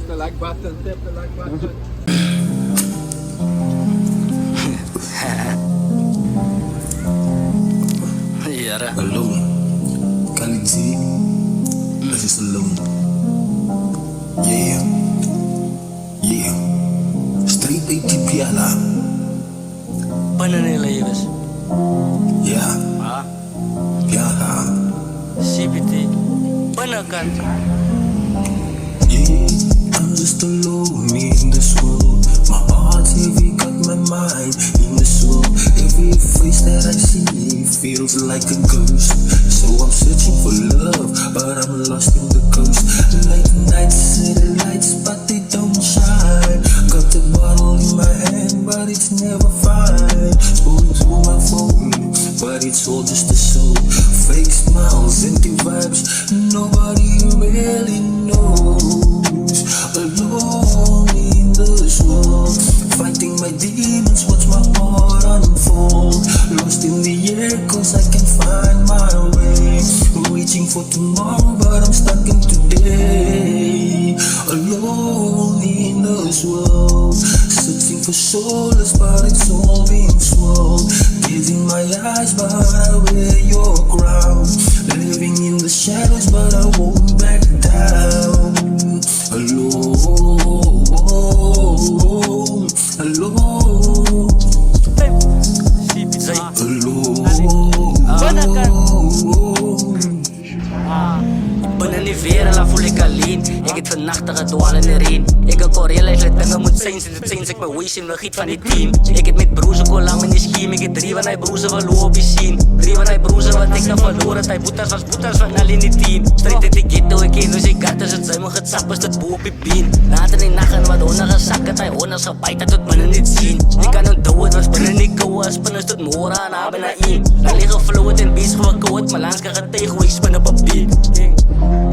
the like button, tap the like button. Yara. Alone, Khalid Z, this is alone. Yeah, yeah. Street 80 piala. Paano nila Ibas? Yeah, Ah? yeah. CBT. Paano kan? Yeah, I'm just alone in this world. My heart's heavy, got my mind in this world. Every face that I see feels like a ghost. So I'm searching for love, but I'm lost in the ghost. Late nights, city lights, but they don't shine. Got the bottle in my hand, but it's never fine. Scrolling through my phone, but it's all just a show. Fake smiles, empty vibes, nobody really knows. Alone in this world, fighting my demons, watch my heart unfold. Lost in the air, cause I can't find my way. Reaching for tomorrow, but I'm stuck in today. Alone in this world, searching for solace, but it's all being swallowed. Gazing my eyes, but I wear your crown. Living in the shadows, but I won't back down. Alone, alone, CBT. Binnen die weer, laat voel ek alleen. Ek het vannacht gedwaal in die reen. Ek het korreel, ek dinge moet zijn. Sinds het zijn, ek my waste en vergiet van die team. Ek het met broers ook al lang in die scheme. Ek het 3 van die broers verloor op die scene. 3 van die broers wat ek nou verloor het. Hy boeters was boeters van al in die team. Strijd in die ghetto, ek ken hoe sy karters het sy. My getsap is dit boe op die been. Laat in die nacht en wat honder gesak het. Hy honders gebijt het tot binnen niet zien. Ek kan onthou het was binnen die kouwe. Spin is tot morgen en na bijna 1. Dan liggen flow het en bezig wat kou het. Maar langs kan getuig hoe ek spin op een beat.